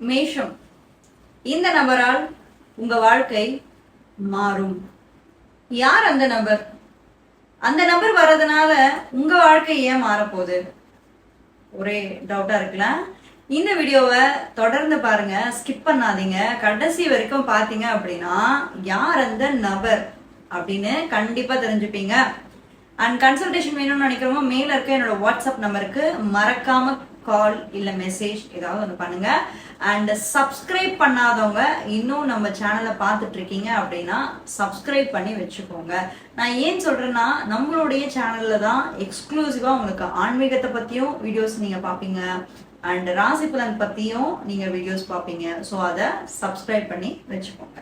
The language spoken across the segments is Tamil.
மேஷம். இந்த நபரால் உங்க வாழ்க்கை மாறும். யார் அந்த நபர்? அந்த நபர் வர்றதுனால உங்க வாழ்க்கை ஏன் மாறப்போகுது? ஒரே டவுட்டா இருக்கலாம். இந்த வீடியோவை தொடர்ந்து பாருங்க, ஸ்கிப் பண்ணாதீங்க. கடைசி வரைக்கும் பாத்தீங்க அப்படின்னா யார் அந்த நபர் அப்படின்னு கண்டிப்பா தெரிஞ்சுப்பீங்க. அண்ட் கன்சல்டேஷன் வேணும்னு நினைக்கிறவங்க மேல இருக்க என்னோட வாட்ஸ்அப் நம்பருக்கு மறக்காம கால் இல்ல மெசேஜ் ஏதாவது ஒன்று பண்ணுங்க. அண்ட் சப்ஸ்கிரைப் பண்ணாதவங்க இன்னும் நம்ம சேனலை பார்த்துட்டு இருக்கீங்க அப்படின்னா சப்ஸ்கிரைப் பண்ணி வச்சுக்கோங்க. நான் ஏன் சொல்றேன்னா, நம்மளுடைய சேனல்ல தான் எக்ஸ்க்ளூசிவா உங்களுக்கு ஆன்மீகத்தை பத்தியும் வீடியோஸ் நீங்க பாப்பீங்க, அண்ட் ராசி பலன் பத்தியும் நீங்க வீடியோஸ் பாப்பீங்க. ஸோ அதை சப்ஸ்கிரைப் பண்ணி வச்சுக்கோங்க.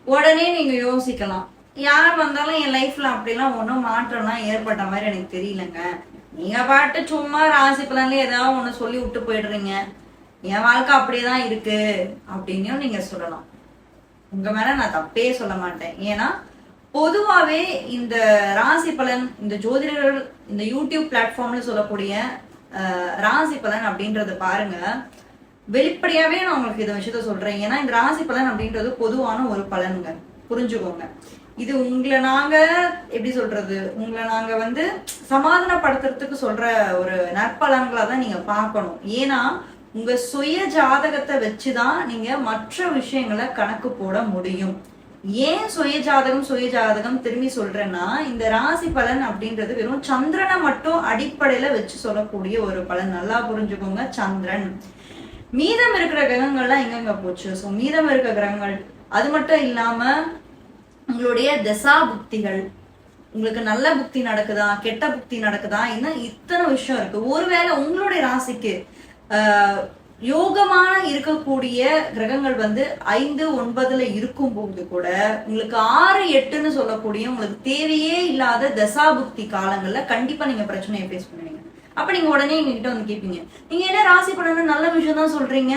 உடனே நீங்க யோசிக்கலாம், யார் வந்தாலும் என் லைஃப்ல அப்படிலாம் ஒன்றும் மாற்றம்லாம் ஏற்பட்ட மாதிரி எனக்கு தெரியலங்க, நீங்க பாட்டு சும்மா ராசி பலன்ல ஏதாவது ஒண்ணு சொல்லி விட்டு போயிடுறீங்க, என் வாழ்க்கை அப்படியேதான் இருக்கு அப்படின்னு நீங்க சொல்லலாம். உங்க மேல நான் தப்பே சொல்ல மாட்டேன். ஏன்னா பொதுவாவே இந்த ராசி பலன், இந்த ஜோதிடர்கள் இந்த யூடியூப் பிளாட்ஃபார்ம்ல சொல்லக்கூடிய ராசி பலன் அப்படின்றத பாருங்க, வெளிப்படையாவே நான் உங்களுக்கு இந்த விஷயத்த சொல்றேன். ஏன்னா இந்த ராசி பலன் அப்படின்றது பொதுவான ஒரு பலனுங்க, புரிஞ்சுக்கோங்க. இது உங்களை நாங்க எப்படி சொல்றது, உங்களை நாங்க சமாதானப்படுத்துறதுக்கு சொல்ற ஒரு நற்பலன்களா தான் நீங்க பார்க்கணும். ஏன்னா உங்க சுய ஜாதகத்தை வச்சுதான் நீங்க மற்ற விஷயங்களை கணக்கு போட முடியும். ஏன் சுய ஜாதகம் திரும்பி சொல்றேன்னா, இந்த ராசி பலன் அப்படின்றது வெறும் சந்திரனை மட்டும் அடிப்படையில வச்சு சொல்லக்கூடிய ஒரு பலன். நல்லா புரிஞ்சுக்கோங்க. சந்திரன், மீதம் இருக்கிற கிரகங்கள்லாம் எங்கெங்க போச்சு? ஸோ மீதம் இருக்கிற கிரகங்கள் அது மட்டும் இல்லாம உங்களுடைய தசா புக்திகள், உங்களுக்கு நல்ல புக்தி நடக்குதா கெட்ட புக்தி நடக்குதா, இன்னும் இத்தனை விஷயம் இருக்கு. ஒருவேளை உங்களுடைய ராசிக்கு யோகமான இருக்கக்கூடிய கிரகங்கள் 5, 9ல இருக்கும் போது கூட உங்களுக்கு 6, 8ன்னு சொல்லக்கூடிய உங்களுக்கு தேவையே இல்லாத தசாபுக்தி காலங்கள்ல கண்டிப்பா நீங்க பிரச்சனையை ஃபேஸ் பண்ணுவீங்க. அப்ப நீங்க உடனே எங்ககிட்ட கேட்பீங்க, நீங்க என்ன ராசி பலன் நல்ல விஷயம் தான் சொல்றீங்க,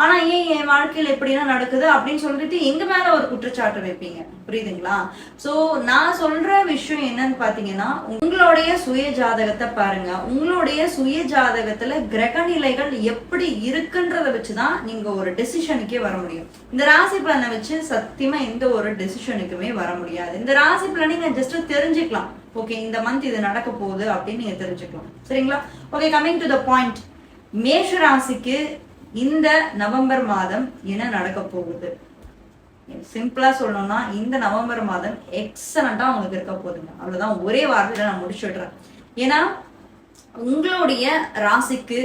ஆனா ஏன் என் வாழ்க்கையில எப்படிலாம் நடக்குது அப்படின்னு சொல்லிட்டு எங்க மேல ஒரு குற்றச்சாட்டு வைப்பீங்க. புரியுதுங்களா? சோ நான் சொல்ற விஷயம் என்னன்னு பாத்தீங்கன்னா, உங்களுடைய சுய ஜாதகத்தை பாருங்க. உங்களுடைய சுய ஜாதகத்துல கிரக நிலைகள் எப்படி இருக்குன்றத வச்சுதான் நீங்க ஒரு டெசிஷனுக்கே வர முடியும். இந்த ராசி பலனை வச்சு சத்தியமா எந்த ஒரு டெசிஷனுக்குமே வர முடியாது. இந்த ராசி பலனை நீங்க ஜஸ்ட் தெரிஞ்சுக்கலாம். ஓகே, இந்த மந்த் இது நடக்க போகுது அப்படின்னு நீங்க தெரிஞ்சுக்கலாம். சரிங்களா? Okay, coming to the point. மேஷ ராசிக்கு இந்த நவம்பர் மாதம் என்ன நடக்க போகுது? சிம்பிளா சொல்லணும்னா, இந்த நவம்பர் மாதம் எக்ஸலண்டா உங்களுக்கு இருக்க போகுதுங்க. அவ்வளவுதான், ஒரே வாரத்துல நான் முடிச்சுடுறேன். ஏன்னா உங்களுடைய ராசிக்கு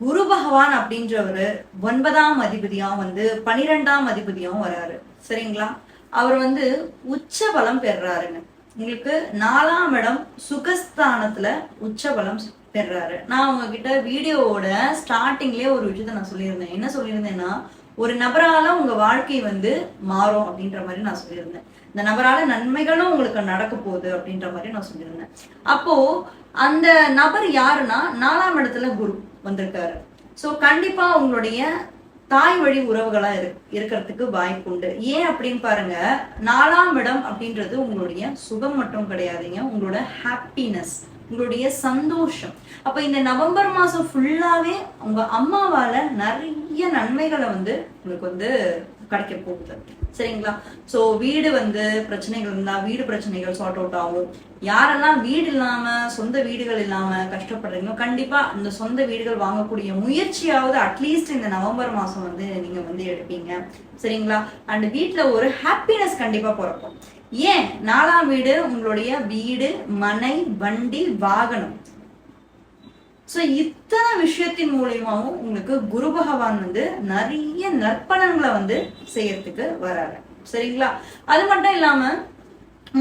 குரு பகவான் அப்படின்றவரு 9ஆம் அதிபதியாவும் 12ஆம் அதிபதியாவும் வராரு. சரிங்களா? அவர் உச்ச பலம் பெறாருங்க. உங்களுக்கு 4ஆம் இடம் சுகஸ்தானத்துல உச்ச பலம் பெறாரு. நான் உங்ககிட்ட வீடியோவோட ஸ்டார்டிங்லயே ஒரு விஷயத்த நான் சொல்லியிருந்தேன். என்ன சொல்லியிருந்தேன்னா, ஒரு நபரால உங்க வாழ்க்கை மாறும் அப்படின்ற மாதிரி நான் சொல்லியிருந்தேன். இந்த நபரால நன்மைகளும் உங்களுக்கு நடக்க போகுது அப்படின்ற மாதிரி நான் சொல்லியிருந்தேன். அப்போ அந்த நபர் யாருன்னா, 4ஆம் இடத்துல குரு வந்திருக்காரு. சோ கண்டிப்பா உங்களுடைய தாய் வழி உறவுகளா இருக்கிறதுக்கு வாய்ப்பு உண்டு. ஏன் அப்படின்னு பாருங்க, 4ஆம் இடம் அப்படின்றது உங்களுடைய சுகம் மட்டும் கிடையாதுங்க, உங்களோட ஹாப்பினஸ், உங்களுடைய சந்தோஷம். அப்ப இந்த நவம்பர் மாசம் ஃபுல்லாவே உங்க அம்மாவால நிறைய நன்மைகளை உங்களுக்கு கிடைக்க போகுது. சரிங்களா? சோ வீடு பிரச்சனைகள் இருந்தா வீடு பிரச்சனைகள் சார்ட் அவுட் ஆகும். யாரெல்லாம் வீடு இல்லாம, சொந்த வீடுகள் இல்லாம கஷ்டப்படுறீங்களோ கண்டிப்பா இந்த சொந்த வீடுகள் வாங்கக்கூடிய முயற்சியாவது அட்லீஸ்ட் இந்த நவம்பர் மாசம் நீங்க எடுப்பீங்க. சரிங்களா? அண்ட் வீட்டுல ஒரு ஹாப்பினஸ் கண்டிப்பா பிறக்கும். ஏன்? 4ஆம் வீடு உங்களுடைய வீடு, மனை, வண்டி, வாகனம். சோ இத்தனை விஷயத்தின் மூலியமாவும் உங்களுக்கு குரு பகவான் நிறைய நற்பலன்களை செய்யறதுக்கு வராரு. சரிங்களா? அது மட்டும் இல்லாம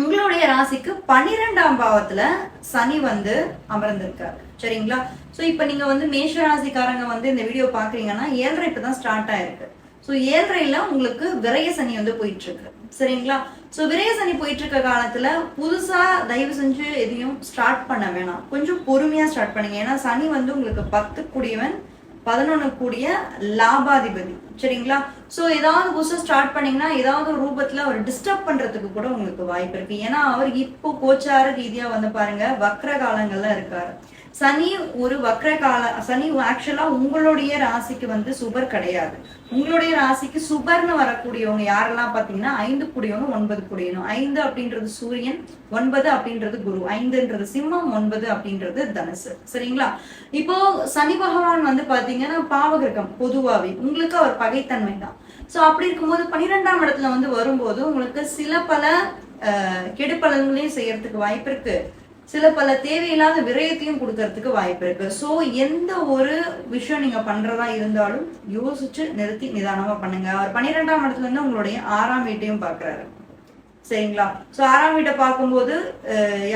உங்களுடைய ராசிக்கு 12ஆம் பாவத்துல சனி அமர்ந்திருக்காரு. சரிங்களா? சோ இப்ப நீங்க மேஷ ராசிக்காரங்க இந்த வீடியோ பாக்குறீங்கன்னா 7:30 இப்பதான் ஸ்டார்ட் ஆயிருக்கு. சோ 7:30ல உங்களுக்கு விரய சனி போயிட்டு இருக்கு. சரிங்களா? சோ விரய சனி போயிட்டு இருக்க காலத்துல புதுசா தயவு செஞ்சு எதையும் ஸ்டார்ட் பண்ண வேணாம். கொஞ்சம் பொறுமையா ஸ்டார்ட் பண்ணுங்க. ஏன்னா சனி உங்களுக்கு 10 கூடியவன், 11 கூடிய லாபாதிபதி. சரிங்களா? சோ ஏதாவது புதுசா ஸ்டார்ட் பண்ணீங்கன்னா ஏதாவது ஒரு ரூபத்துல அவர் டிஸ்டர்ப் பண்றதுக்கு கூட உங்களுக்கு வாய்ப்பு இருக்கு. ஏன்னா அவர் இப்போ கோச்சார ரீதியா பாருங்க வக்ர காலங்கள்ல இருக்காரு. சனி ஒரு வக்ர கால சனி ஆக்சுவலா உங்களுடைய ராசிக்கு வந்து சுபர் கிடையாது. உங்களுடைய ராசிக்கு சுபர்னு வரக்கூடியவங்க யாரெல்லாம் பாத்தீங்கன்னா 5 கூடியவங்க 9 கூடியணும். 5 அப்படின்றது சூரியன், 9 அப்படின்றது குரு, 5ன்றது சிம்மம், 9 அப்படின்றது தனுசு. சரிங்களா? இப்போ சனி பகவான் வந்து பாத்தீங்கன்னா பாவகிரகம் பொதுவாவே உங்களுக்கு அவர் பகைத்தன்மை தான். சோ அப்படி இருக்கும்போது 12ஆம் இடத்துல வந்து வரும்போது உங்களுக்கு சில பல கெடுபலன்களையும் செய்யறதுக்கு வாய்ப்பு இருக்கு, சில பல தேவையில்லாத விரயத்தையும் கொடுக்கறதுக்கு வாய்ப்பு இருக்கு. சோ எந்த ஒரு விஷயம் நீங்க பண்றதா இருந்தாலும் யோசிச்சு நிறுத்தி நிதானமா பண்ணுங்க. அவர் 12ஆம் இடத்துல இருந்து உங்களுடைய 6ஆம் வீட்டையும் பாக்குறாரு. சரிங்களா? சோ 6ஆம் வீட்டை பார்க்கும்போது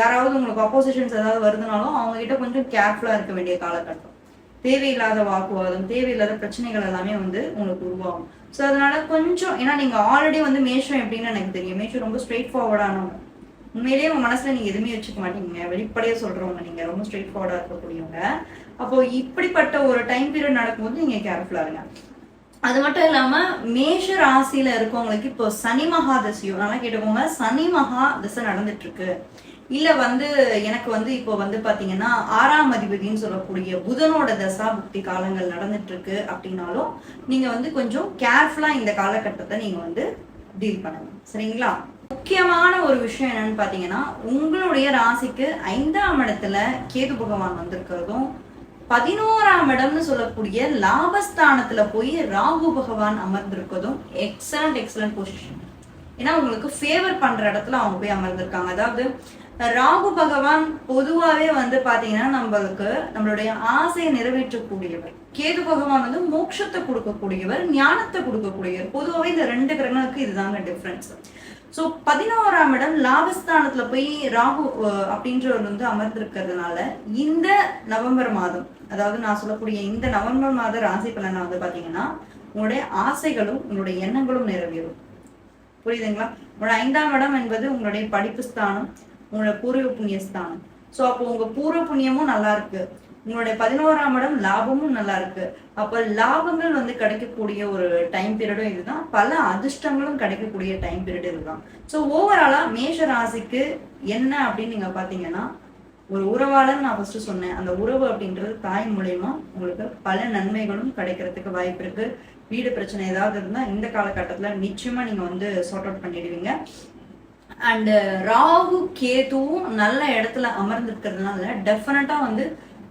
யாராவது உங்களுக்கு அப்போசிஷன்ஸ் ஏதாவது வருதுனாலும் அவங்க கிட்ட கொஞ்சம் கேர்ஃபுல்லா இருக்க வேண்டிய காலகட்டம். தேவையில்லாத வாக்குவாதம், தேவையில்லாத பிரச்சனைகள் எல்லாமே வந்து உங்களுக்கு உருவாகும். சோ அதனால கொஞ்சம், ஏன்னா நீங்க ஆல்ரெடி வந்து மேஷம் எப்படின்னு எனக்கு தெரியும், மேஷம் ரொம்ப ஸ்ட்ரெயிட் ஃபார்வர்டானவங்க. உண்மையிலேயே உங்க மனசுல நீங்க எதுவுமே வச்சுக்க மாட்டீங்க, வெளிப்படையா சொல்றவங்க, நீங்க ரொம்ப ஸ்ட்ரெயிட் ஃபார்வர்டா இருக்கக்கூடியவங்க. அப்போ இப்படிப்பட்ட ஒரு டைம் பீரியட் நடக்கும்போது நீங்க கேர்ஃபுல்லா இருங்க. அது மட்டும் இல்லாம மேஷ ராசியில இருக்கவங்களுக்கு இப்போ சனி மகா தசையோ, நல்லா கேட்டுக்கோங்க, சனி மகா தசை நடந்துட்டு இருக்கு, இல்ல வந்து எனக்கு வந்து இப்போ வந்து பாத்தீங்கன்னா 6ஆம் அதிபதினு சொல்லக்கூடிய புதனோட தசா புக்தி காலங்கள் நடந்துட்டு இருக்கு அப்படின்னாலும் நீங்க வந்து கொஞ்சம் கேர்ஃபுல்லா இந்த காலகட்டத்தை நீங்க வந்து டீல் பண்ணுங்க. சரிங்களா? முக்கியமான ஒரு விஷயம் என்னன்னு பாத்தீங்கன்னா, உங்களுடைய ராசிக்கு 5ஆம் இடத்துல கேது பகவான் வந்திருக்கிறதும் 11ஆம் இடம்னு சொல்லக்கூடிய லாபஸ்தானத்துல போய் ராகு பகவான் அமர்ந்திருக்கிறதும் எக்ஸலண்ட் பொசிஷன். ஏன்னா உங்களுக்கு ஃபேவர் பண்ற இடத்துல அவங்க போய் அமர்ந்திருக்காங்க. அதாவது ராகு பகவான் பொதுவாவே வந்து பாத்தீங்கன்னா நம்மளுக்கு நம்மளுடைய ஆசையை நிறைவேற்றக்கூடியவர். கேது பகவான் வந்து மோட்சத்தை கொடுக்கக்கூடியவர், ஞானத்தை கொடுக்கக்கூடியவர். பொதுவாவே இந்த 2 கிரகங்களுக்கு இதுதாங்க டிஃபரன்ஸ். சோ 11ஆம் இடம் லாபஸ்தானத்துல போய் ராகு அப்படின்றவர் வந்து அமர்ந்திருக்கிறதுனால இந்த நவம்பர் மாதம், அதாவது நான் சொல்லக்கூடிய இந்த நவம்பர் மாத ராசி பலனை வந்து பாத்தீங்கன்னா உங்களுடைய ஆசைகளும் உங்களுடைய எண்ணங்களும் நிறைவேறும். புரியுதுங்களா? உங்களோட 5ஆம் இடம் என்பது உங்களுடைய படிப்பு ஸ்தானம், உங்களோட பூர்வ புண்ணிய ஸ்தானம். சோ அப்போ உங்க பூர்வ புண்ணியமும் நல்லா இருக்கு, உங்களுடைய 11ஆம் இடம் லாபமும் நல்லா இருக்கு. அப்ப லாபங்கள் வந்து கிடைக்கக்கூடிய ஒரு டைம் பீரியடும் இதுதான், பல அதிர்ஷ்டங்களும் கிடைக்கக்கூடிய டைம் பீரியட் இதுதான். சோ ஓவராலா மேஷ ராசிக்கு என்ன அப்படின்னு நீங்க பாத்தீங்கன்னா, ஒரு உறவாளர் நான் ஃபர்ஸ்ட் சொன்னேன், அந்த உறவு அப்படின்றது தாய் மூலியமா உங்களுக்கு பல நன்மைகளும் கிடைக்கிறதுக்கு வாய்ப்பு இருக்கு. வீடு பிரச்சனை ஏதாவது இருந்தா இந்த காலகட்டத்துல நிச்சயமா நீங்க வந்து சார்ட் அவுட் பண்ணிடுவீங்க. அண்ட் ராகு கேதுவும் நல்ல இடத்துல அமர்ந்திருக்கிறதுனால டெஃபினட்டா வந்து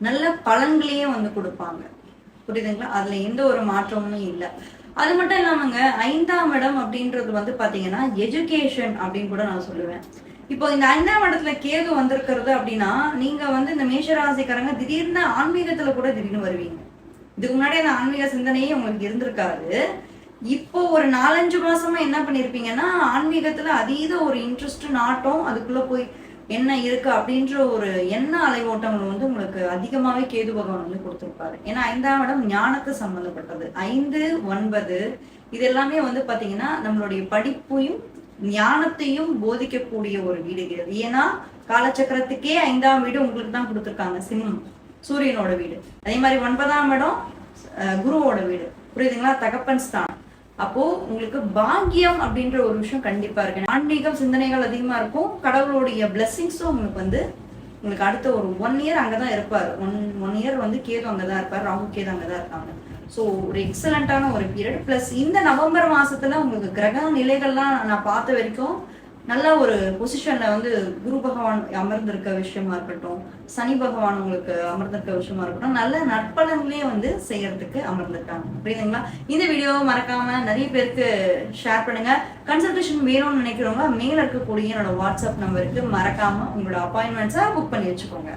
நல்ல பலன்களையே வந்து கொடுப்பாங்க. புரியுதுங்களா? அதுல எந்த ஒரு மாற்றமும் இல்லை. அது மட்டும் இல்லாமங்க 5ஆம் இடம் அப்படின்றது வந்து பாத்தீங்கன்னா எஜுகேஷன் அப்படின்னு கூட நான் சொல்லுவேன். இப்போ இந்த 5ஆம் இடத்துல கேது வந்திருக்கிறது அப்படின்னா நீங்க வந்து இந்த மேஷராசிக்காரங்க திடீர்னு ஆன்மீகத்துல கூட திடீர்னு வருவீங்க. இதுக்கு முன்னாடி அந்த ஆன்மீக சிந்தனையே உங்களுக்கு இருந்திருக்காது. இப்போ ஒரு 4-5 மாசமா என்ன பண்ணிருப்பீங்கன்னா ஆன்மீகத்துல அதீத ஒரு இன்ட்ரெஸ்ட், நாட்டம், அதுக்குள்ள போய் என்ன இருக்கு அப்படின்ற ஒரு எண்ண அலைவோட்டங்கள் வந்து உங்களுக்கு அதிகமாவே கேது பகவான் வந்து கொடுத்திருப்பாரு. ஏன்னா 5ஆம் இடம் ஞானத்தை சம்பந்தப்பட்டது. 5, 9 இது எல்லாமே வந்து பாத்தீங்கன்னா நம்மளுடைய படிப்பையும் ஞானத்தையும் போதிக்கக்கூடிய ஒரு வீடு இது. ஏன்னா காலச்சக்கரத்துக்கே 5ஆம் வீடு உங்களுக்கு தான் கொடுத்துருக்காங்க, சிம்மம் சூரியனோட வீடு. அதே மாதிரி 9ஆம் இடம் குருவோட வீடு. புரியுதுங்களா? தகப்பன் ஸ்தானம். அப்போ உங்களுக்கு பாக்கியம் அப்படின்ற ஒரு விஷயம் கண்டிப்பா இருக்கு. ஆன்மீகம் சிந்தனைகள் அதிகமா இருக்கும், கடவுளுடைய பிளெஸிங்ஸும் உங்களுக்கு வந்து உங்களுக்கு அடுத்த ஒரு 1 இயர் அங்கதான் இருப்பாரு. ஒன் இயர் வந்து கேது அங்கதான் இருப்பாரு, ராகு கேது அங்கதான் இருக்காங்க. ஸோ ஒரு எக்ஸலண்டான ஒரு பீரியட். பிளஸ் இந்த நவம்பர் மாசத்துல உங்களுக்கு கிரக நிலைகள்லாம் நான் பார்த்த வரைக்கும் நல்ல ஒரு பொசிஷன்ல வந்து குரு பகவான் அமர்ந்திருக்க விஷயமா இருக்கட்டும், சனி பகவான் உங்களுக்கு அமர்ந்திருக்க விஷயமா இருக்கட்டும், நல்ல நற்பலன்களே வந்து செய்யறதுக்கு அமர்ந்திருக்காங்க. புரியுதுங்களா? இந்த வீடியோவை மறக்காம நிறைய பேருக்கு ஷேர் பண்ணுங்க. கன்சல்டேஷன் வேணும்னு நினைக்கிறவங்க மேல இருக்கக்கூடிய என்னோட வாட்ஸ்அப் நம்பருக்கு மறக்காம உங்களோட அப்பாயின்மெண்ட்ஸை புக் பண்ணி வச்சுக்கோங்க.